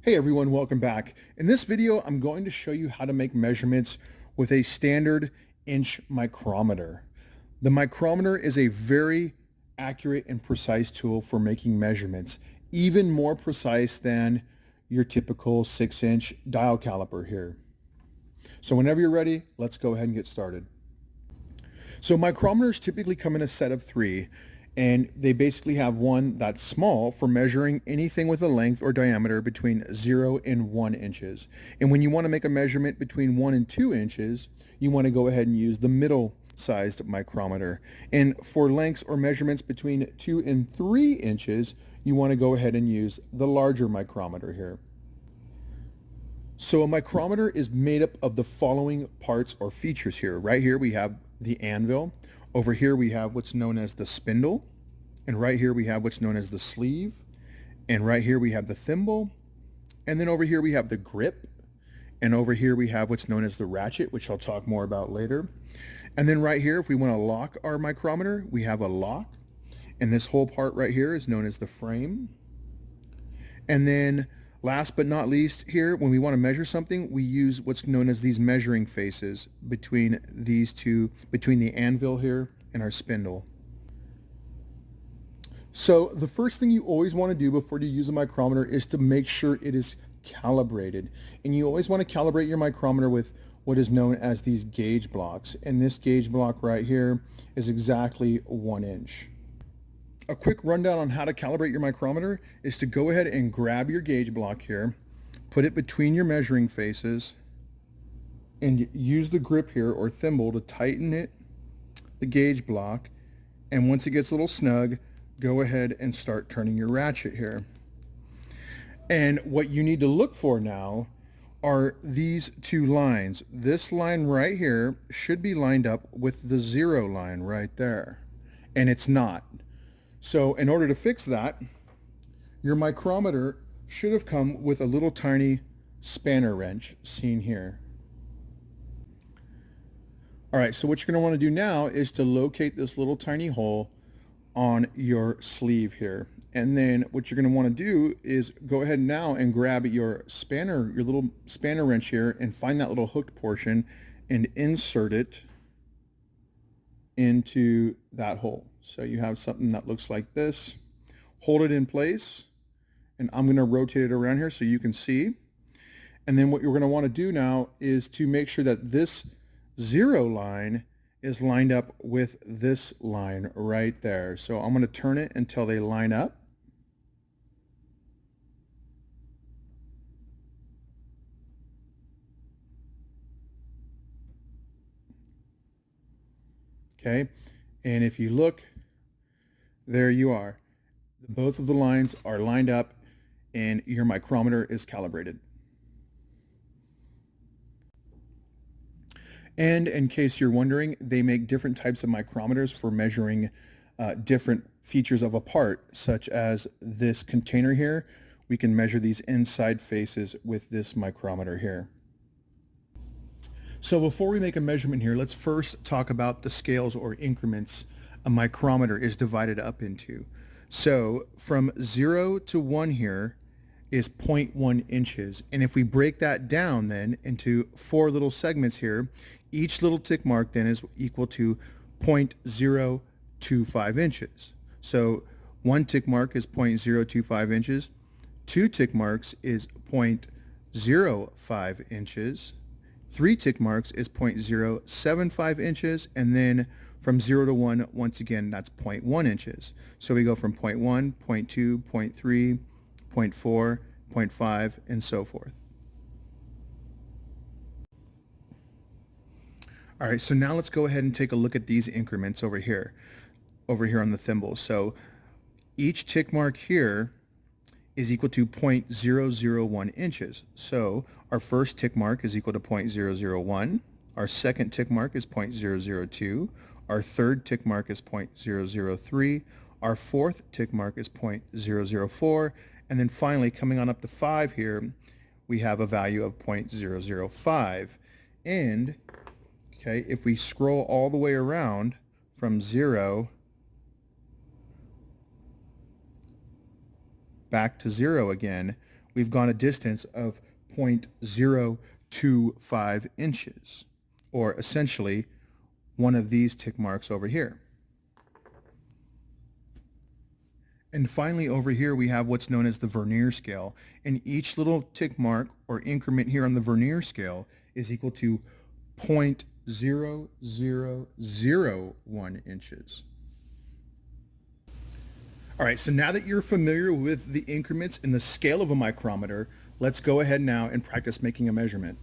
Hey everyone, welcome back. In this video, I'm going to show you how to make measurements with a standard inch micrometer. The micrometer is a very accurate and precise tool for making measurements, even more precise than your typical 6-inch dial caliper here. So whenever you're ready, let's go ahead and get started. So micrometers typically come in a set of 3, and they basically have one that's small for measuring anything with a length or diameter between 0 and 1 inches. And when you want to make a measurement between 1 and 2 inches, you want to go ahead and use the middle sized micrometer. And for lengths or measurements between 2 and 3 inches, you want to go ahead and use the larger micrometer here. So a micrometer is made up of the following parts or features here. Right here we have the anvil. Over here we have what's known as the spindle, and right here we have what's known as the sleeve, and right here we have the thimble, and then over here we have the grip, and over here we have what's known as the ratchet, which I'll talk more about later. And then right here, if we want to lock our micrometer, we have a lock, and this whole part right here is known as the frame. And then last but not least here, when we want to measure something, we use what's known as these measuring faces between these two, between the anvil here and our spindle. So the first thing you always want to do before you use a micrometer is to make sure it is calibrated. And you always want to calibrate your micrometer with what is known as these gauge blocks. And this gauge block right here is exactly 1 inch. A quick rundown on how to calibrate your micrometer is to go ahead and grab your gauge block here, put it between your measuring faces, and use the grip here or thimble to tighten it, the gauge block, and once it gets a little snug, go ahead and start turning your ratchet here. And what you need to look for now are these two lines. This line right here should be lined up with the 0 line right there, and it's not. So in order to fix that, your micrometer should have come with a little tiny spanner wrench seen here. All right, so what you're going to want to do now is to locate this little tiny hole on your sleeve here. And then what you're going to want to do is go ahead now and grab your spanner, your little spanner wrench here, and find that little hooked portion and insert it into that hole. So you have something that looks like this. Hold it in place, and I'm going to rotate it around here so you can see. And then what you're going to want to do now is to make sure that this 0 line is lined up with this line right there. So I'm going to turn it until they line up. Okay, and if you look, there you are. Both of the lines are lined up and your micrometer is calibrated. And in case you're wondering, they make different types of micrometers for measuring different features of a part, such as this container here. We can measure these inside faces with this micrometer here. So before we make a measurement here, let's first talk about the scales or increments a micrometer is divided up into. So from 0 to 1 here is 0.1 inches. And if we break that down then into 4 little segments here, each little tick mark then is equal to 0.025 inches. So 1 tick mark is 0.025 inches, 2 tick marks is 0.05 inches, 3 tick marks is 0.075 inches, and then from 0 to 1, once again, that's 0.1 inches. So we go from 0.1, 0.2, 0.3, 0.4, 0.5, and so forth. All right, so now let's go ahead and take a look at these increments over here on the thimble. So each tick mark here is equal to 0.001 inches. So our first tick mark is equal to 0.001. Our second tick mark is 0.002. Our third tick mark is 0.003. Our fourth tick mark is 0.004. And then finally, coming on up to 5 here, we have a value of 0.005. And, okay, if we scroll all the way around from 0 back to 0 again, we've gone a distance of 0.025 inches, or essentially one of these tick marks over here. And finally, over here, we have what's known as the vernier scale. And each little tick mark or increment here on the vernier scale is equal to 0.0001 inches. All right, so now that you're familiar with the increments and the scale of a micrometer, let's go ahead now and practice making a measurement.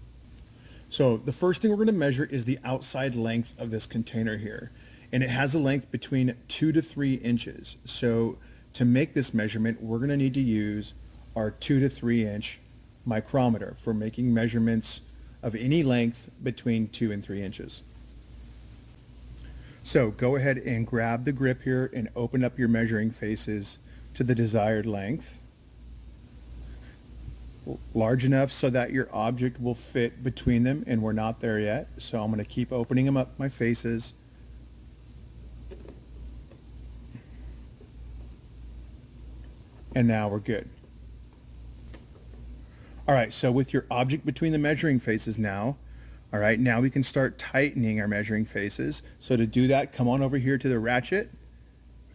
So the first thing we're going to measure is the outside length of this container here. And it has a length between 2 to 3 inches. So to make this measurement, we're going to need to use our 2 to 3 inch micrometer for making measurements of any length between 2 and 3 inches. So go ahead and grab the grip here and open up your measuring faces to the desired length. Large enough so that your object will fit between them, and we're not there yet. So I'm going to keep opening them up, my faces. And now we're good. All right, so with your object between the measuring faces now, all right, now we can start tightening our measuring faces. So to do that, come on over here to the ratchet,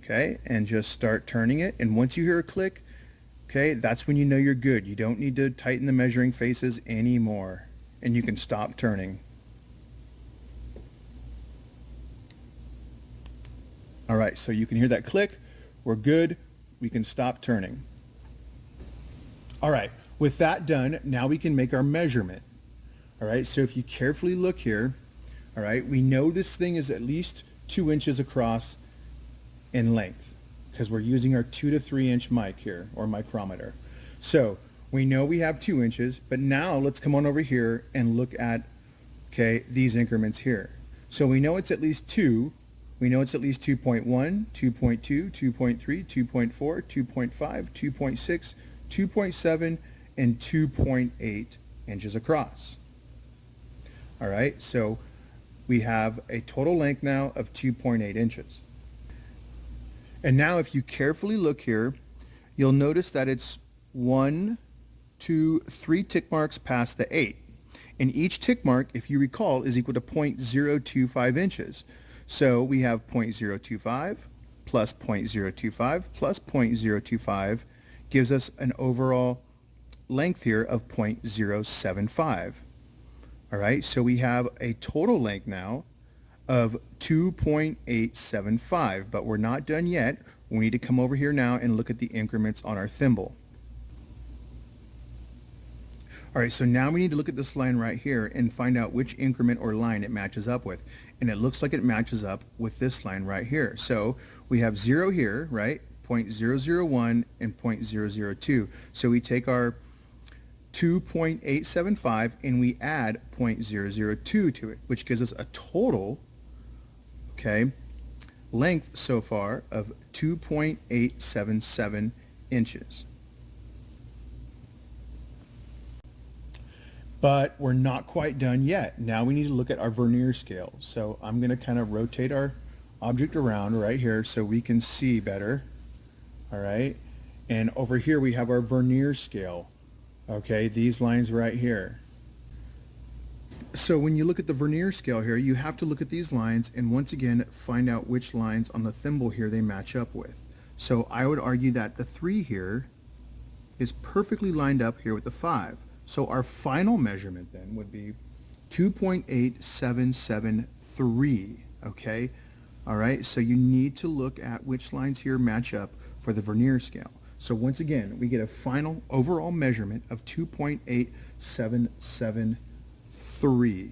okay, and just start turning it. And once you hear a click, okay, that's when you know you're good. You don't need to tighten the measuring faces anymore, and you can stop turning. All right, so you can hear that click. We're good. We can stop turning. All right, with that done, now we can make our measurement. All right, so if you carefully look here, all right, we know this thing is at least 2 inches across in length because we're using our 2 to 3 inch mic here, or micrometer. So we know we have 2 inches, but now let's come on over here and look at, okay, these increments here. So we know it's at least 2. We know it's at least 2.1, 2.2, 2.3, 2.4, 2.5, 2.6, 2.7, and 2.8 inches across. All right, so we have a total length now of 2.8 inches. And now if you carefully look here, you'll notice that it's 1, 2, 3 tick marks past the 8. And each tick mark, if you recall, is equal to 0.025 inches. So we have 0.025 plus 0.025 plus 0.025 gives us an overall length here of 0.075. All right, so we have a total length now of 2.875, but we're not done yet. We need to come over here now and look at the increments on our thimble. All right, so now we need to look at this line right here and find out which increment or line it matches up with. And it looks like it matches up with this line right here. So we have 0 here, right? 0.001 and 0.002. So we take our 2.875 and we add 0.002 to it, which gives us a total, okay, length so far of 2.877 inches. But we're not quite done yet. Now we need to look at our vernier scale. So I'm going to kind of rotate our object around right here so we can see better. All right. And over here we have our vernier scale. Okay, these lines right here. So when you look at the vernier scale here, you have to look at these lines and once again find out which lines on the thimble here they match up with. So I would argue that the 3 here is perfectly lined up here with the 5. So our final measurement then would be 2.8773, okay? All right, so you need to look at which lines here match up for the vernier scale. So once again, we get a final overall measurement of 2.8773.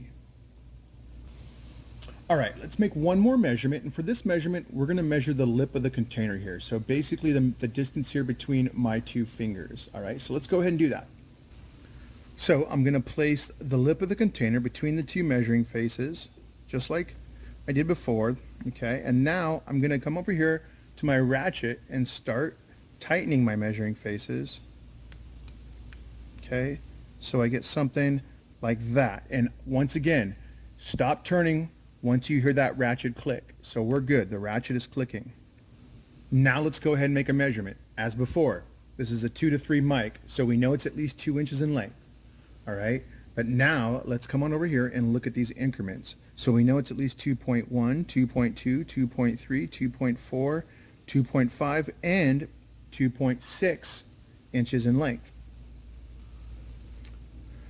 All right, let's make one more measurement, and for this measurement, we're going to measure the lip of the container here. So basically the distance here between my 2 fingers. All right, so let's go ahead and do that. So I'm going to place the lip of the container between the 2 measuring faces, just like I did before, okay? And now I'm going to come over here to my ratchet and start tightening my measuring faces, okay? So I get something like that. And once again, stop turning once you hear that ratchet click. So we're good. The ratchet is clicking. Now let's go ahead and make a measurement. As before, This is a 2 to 3 mic, so we know it's at least 2 inches in length. All right, but now let's come on over here and look at these increments. So we know it's at least 2.1, 2.2, 2.3, 2.4, 2.5, and 2.6 inches in length.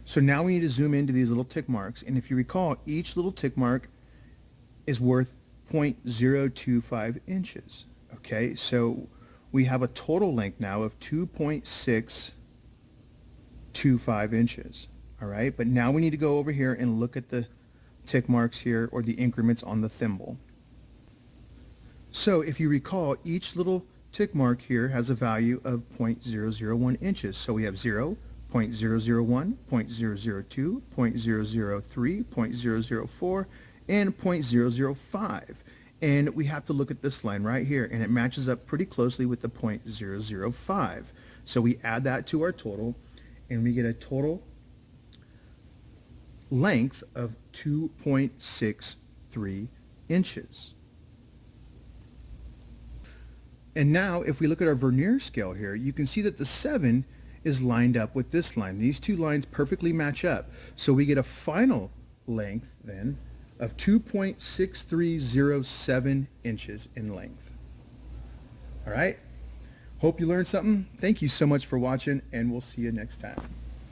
So now we need to zoom into these little tick marks, and if you recall, each little tick mark is worth 0.025 inches. Okay, so we have a total length now of 2.625 inches. All right, but now we need to go over here and look at the tick marks here, or the increments on the thimble. So if you recall, each little tick mark here has a value of 0.001 inches. So we have 0, 0.001, 0.002, 0.003, 0.004, and 0.005. And we have to look at this line right here, and it matches up pretty closely with the 0.005. So we add that to our total, and we get a total length of 2.63 inches. And now if we look at our vernier scale here, you can see that the 7 is lined up with this line. These two lines perfectly match up. So we get a final length then of 2.6307 inches in length. All right. Hope you learned something. Thank you so much for watching, and we'll see you next time.